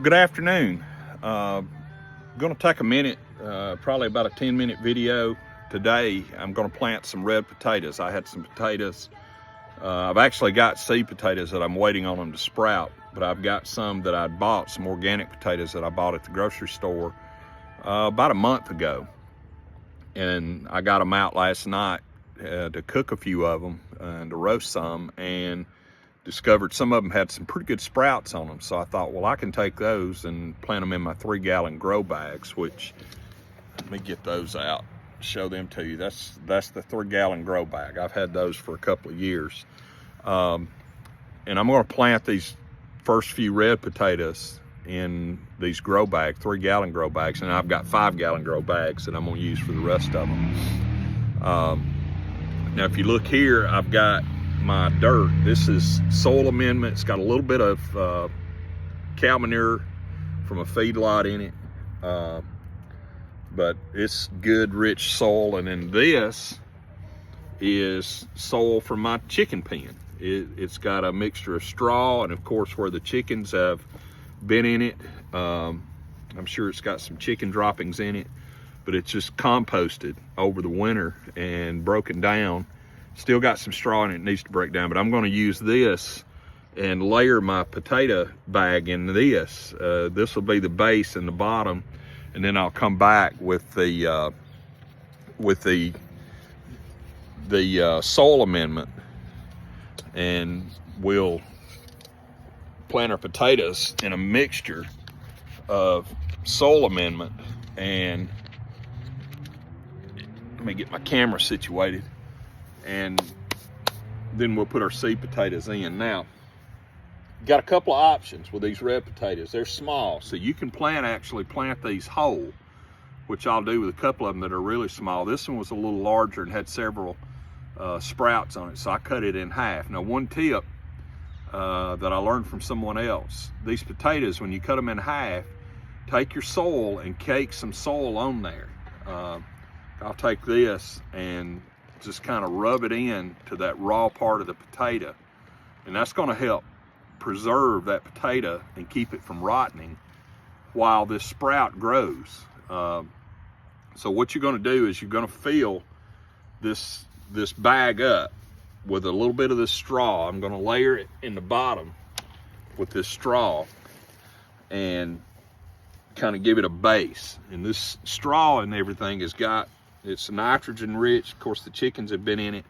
Good afternoon. Going to take a minute, probably about a 10-minute video. Today I'm going to plant some red potatoes. I had some potatoes. I've actually got seed potatoes that I'm waiting on them to sprout, but I've got some that I bought, some organic potatoes that I bought at the grocery store about a month ago. And I got them out last night to cook a few of them and to roast some, and discovered some of them had some pretty good sprouts on them. So I thought, well, I can take those and plant them in my 3-gallon grow bags, which, let me get those out, show them to you. That's the 3-gallon grow bag. I've had those for a couple of years. And I'm gonna plant these first few red potatoes in these grow bag, 3-gallon grow bags, and I've got 5-gallon grow bags that I'm gonna use for the rest of them. Now, if you look here, I've got my dirt. This is soil amendment. It's got a little bit of cow manure from a feedlot in it, but it's good, rich soil. And then this is soil from my chicken pen. It's got a mixture of straw, and of course where the chickens have been in it, I'm sure it's got some chicken droppings in it, but it's just composted over the winter and broken down. Still got some straw in it, needs to break down, but I'm going to use this and layer my potato bag in this. This will be the base and the bottom, and then I'll come back with the soil amendment, and we'll plant our potatoes in a mixture of soil amendment. And let me get my camera situated, and then we'll put our seed potatoes in. Now, got a couple of options with these red potatoes. They're small, so you can actually plant these whole, which I'll do with a couple of them that are really small. This one was a little larger and had several sprouts on it, so I cut it in half. Now, one tip that I learned from someone else: these potatoes, when you cut them in half, take your soil and cake some soil on there. I'll take this and just kind of rub it in to that raw part of the potato, and that's going to help preserve that potato and keep it from rotting while this sprout grows. So what you're going to do is you're going to fill this bag up with a little bit of this straw. I'm going to layer it in the bottom with this straw and kind of give it a base. And this straw and everything it's nitrogen rich. Of course, the chickens have been in it.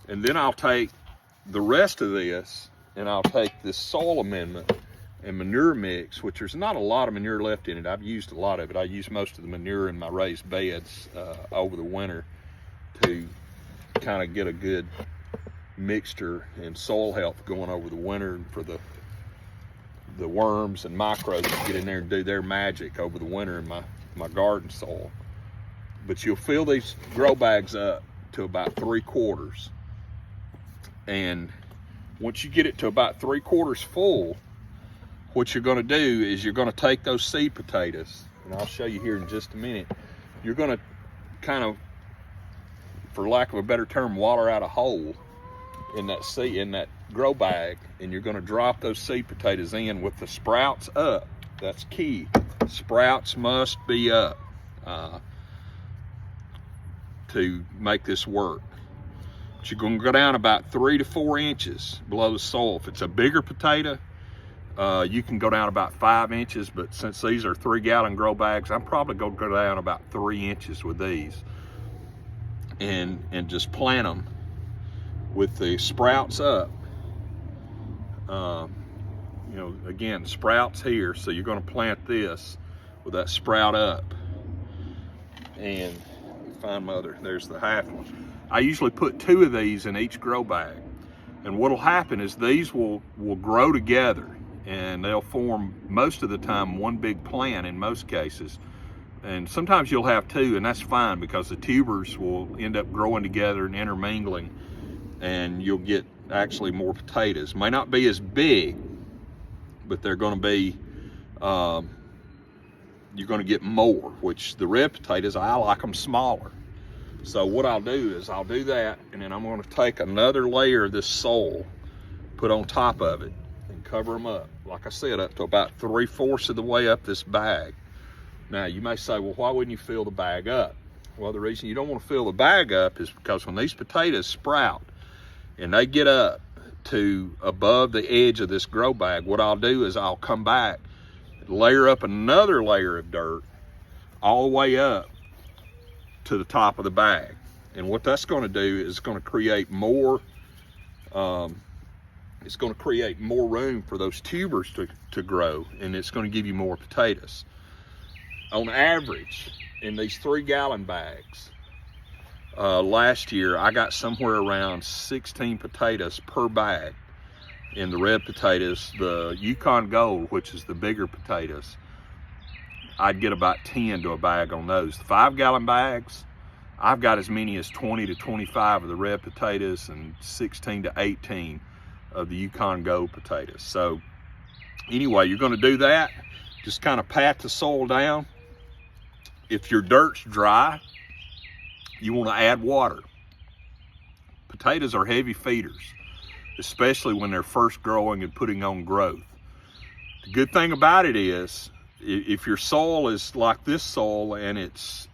And then I'll take the rest of this, and I'll take this soil amendment and manure mix, which there's not a lot of manure left in it. I've used a lot of it. I use most of the manure in my raised beds over the winter to kind of get a good mixture and soil health going over the winter, and for the worms and microbes to get in there and do their magic over the winter in my garden soil. But you'll fill these grow bags up to about 3/4. And once you get it to about 3/4 full, what you're going to do is you're going to take those seed potatoes, and I'll show you here in just a minute. You're going to kind of, for lack of a better term, water out a hole in that grow bag, and you're going to drop those seed potatoes in with the sprouts up. That's key. Sprouts must be up to make this work. But you're going to go down about 3 to 4 inches below the soil. If it's a bigger potato, you can go down about 5 inches, but since these are 3-gallon grow bags, I'm probably going to go down about 3 inches with these, and just plant them with the sprouts up. Again, sprouts here, so you're going to plant this with that sprout up. And find there's the half one. I usually put 2 of these in each grow bag, and what'll happen is these will grow together, and they'll form, most of the time, one big plant in most cases. And sometimes you'll have 2, and that's fine, because the tubers will end up growing together and intermingling, and you'll get actually more potatoes. May not be as big, but they're going to be you're going to get more, which the red potatoes, I like them smaller. So what I'll do is I'll do that, and then I'm going to take another layer of this soil, put on top of it, and cover them up. Like I said, up to about 3/4 of the way up this bag. Now you may say, well, why wouldn't you fill the bag up? Well, the reason you don't want to fill the bag up is because when these potatoes sprout and they get up to above the edge of this grow bag, what I'll do is I'll come back, layer up another layer of dirt all the way up to the top of the bag. And what that's going to do is going to create more it's going to create more room for those tubers to grow, and it's going to give you more potatoes. On average, in these 3-gallon bags, last year I got somewhere around 16 potatoes per bag. In the red potatoes, the Yukon Gold, which is the bigger potatoes, I'd get about 10 to a bag on those. The 5-gallon bags, I've got as many as 20 to 25 of the red potatoes and 16 to 18 of the Yukon Gold potatoes. So anyway, you're going to do that. Just kind of pat the soil down. If your dirt's dry, you want to add water. Potatoes are heavy feeders, especially when they're first growing and putting on growth. The good thing about it is, if your soil is like this soil and it's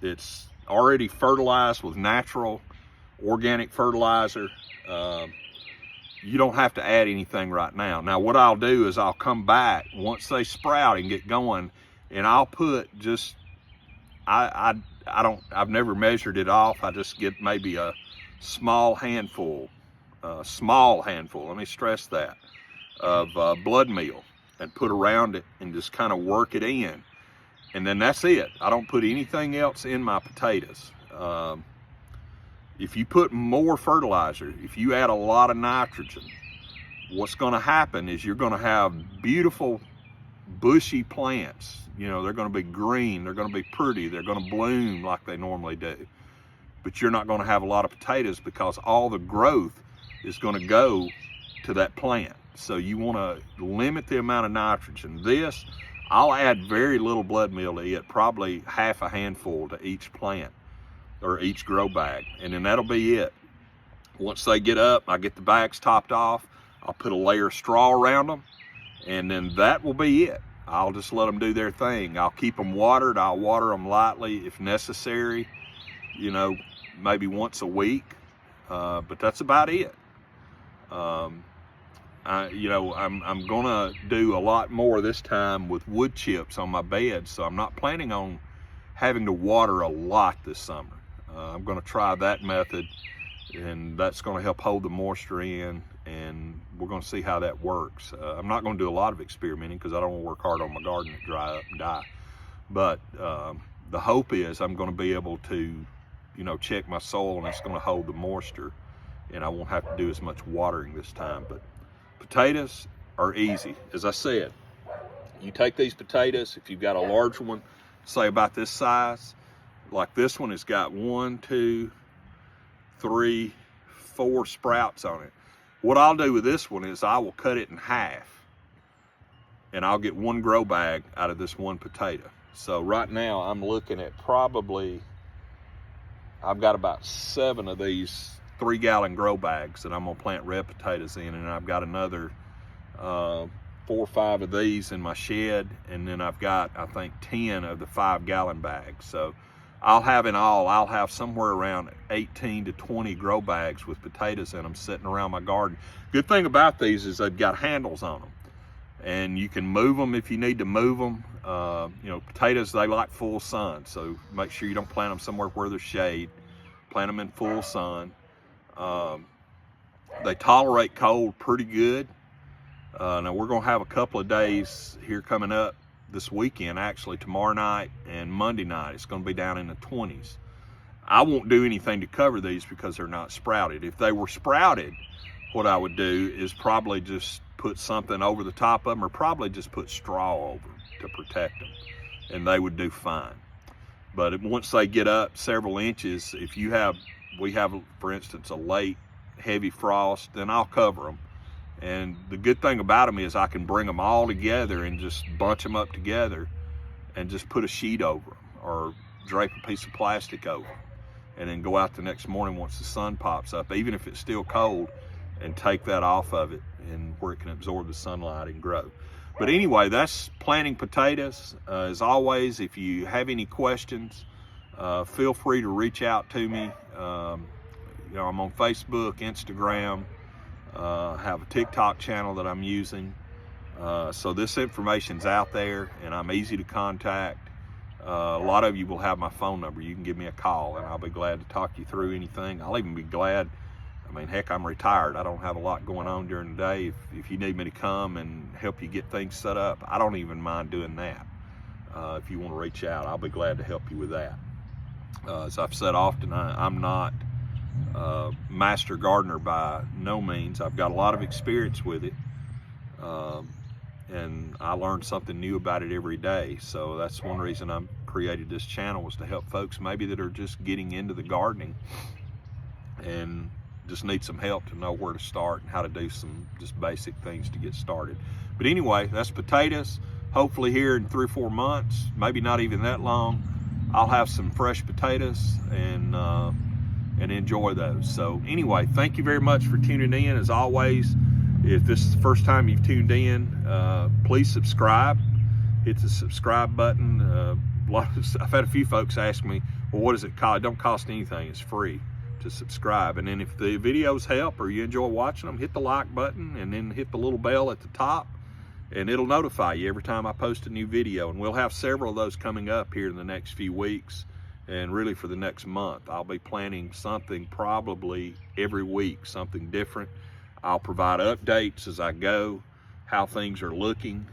already fertilized with natural organic fertilizer, you don't have to add anything right now. Now what I'll do is I'll come back once they sprout and get going, and I'll put just, I've never measured it off. I just get maybe a small handful, let me stress that, of blood meal and put around it and just kind of work it in. And then that's it. I don't put anything else in my potatoes. If you put more fertilizer, if you add a lot of nitrogen, what's going to happen is you're going to have beautiful bushy plants. You know, they're going to be green, they're going to be pretty, they're going to bloom like they normally do. But you're not going to have a lot of potatoes because all the growth is going to go to that plant. So you want to limit the amount of nitrogen. This, I'll add very little blood meal to it, probably half a handful to each plant or each grow bag, and then that'll be it. Once they get up, I get the bags topped off, I'll put a layer of straw around them, and then that will be it. I'll just let them do their thing. I'll keep them watered. I'll water them lightly if necessary, you know, maybe once a week, but that's about it. I'm gonna do a lot more this time with wood chips on my bed, so I'm not planning on having to water a lot this summer. I'm gonna try that method, and that's gonna help hold the moisture in, and we're gonna see how that works. I'm not gonna do a lot of experimenting because I don't wanna work hard on my garden and dry up and die. But the hope is I'm gonna be able to, you know, check my soil, and it's gonna hold the moisture, and I won't have to do as much watering this time. But potatoes are easy. As I said, you take these potatoes, if you've got a large one, say about this size, like this one has got 1, 2, 3, 4 sprouts on it. What I'll do with this one is I will cut it in half, and I'll get 1 grow bag out of this 1 potato. So right now I'm looking at probably, I've got about 7 of these 3-gallon grow bags that I'm gonna plant red potatoes in, and I've got another 4 or 5 of these in my shed, and then I've got, I think, 10 of the 5-gallon bags. So I'll have somewhere around 18 to 20 grow bags with potatoes in them sitting around my garden. Good thing about these is they've got handles on them, and you can move them if you need to move them. You know, potatoes, they like full sun, so make sure you don't plant them somewhere where there's shade. Plant them in full sun. They tolerate cold pretty good. Now we're gonna have a couple of days here coming up this weekend, actually tomorrow night and Monday night. It's gonna be down in the 20s. I won't do anything to cover these because they're not sprouted. If they were sprouted, what I would do is probably just put something over the top of them, or probably just put straw over them to protect them, and they would do fine. But once they get up several inches, if we have, for instance, a late heavy frost, then I'll cover them. And the good thing about them is I can bring them all together and just bunch them up together and just put a sheet over them or drape a piece of plastic over them, and then go out the next morning once the sun pops up, even if it's still cold, and take that off of it and where it can absorb the sunlight and grow. But anyway, that's planting potatoes. As always, if you have any questions, feel free to reach out to me. You know, I'm on Facebook, Instagram, have a TikTok channel that I'm using. So this information's out there, and I'm easy to contact. A lot of you will have my phone number. You can give me a call, and I'll be glad to talk you through anything. I'll even be glad, I mean, heck, I'm retired. I don't have a lot going on during the day. If you need me to come and help you get things set up, I don't even mind doing that. If you want to reach out, I'll be glad to help you with that. As I've said often, I'm not master gardener by no means. I've got a lot of experience with it, and I learn something new about it every day. So that's one reason I created this channel, was to help folks maybe that are just getting into the gardening and just need some help to know where to start and how to do some just basic things to get started. But anyway, that's potatoes. Hopefully here in 3 or 4 months, maybe not even that long, I'll have some fresh potatoes and enjoy those. So anyway, thank you very much for tuning in. As always, if this is the first time you've tuned in, please subscribe. Hit the subscribe button. I've had a few folks ask me, well, what does it cost? It don't cost anything. It's free to subscribe. And then if the videos help or you enjoy watching them, hit the like button and then hit the little bell at the top, and it'll notify you every time I post a new video. And we'll have several of those coming up here in the next few weeks, and really for the next month. I'll be planning something probably every week, something different. I'll provide updates as I go, how things are looking.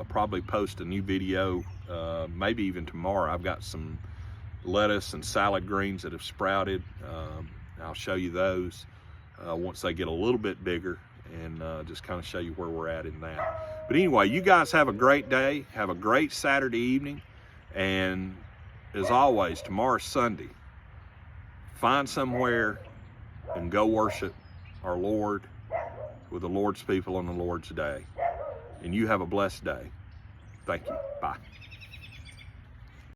Probably post a new video, maybe even tomorrow. I've got some lettuce and salad greens that have sprouted. I'll show you those once they get a little bit bigger, and just kind of show you where we're at in that. But anyway, you guys have a great day. Have a great Saturday evening. And as always, tomorrow's Sunday. Find somewhere and go worship our Lord with the Lord's people on the Lord's day. And you have a blessed day. Thank you. Bye.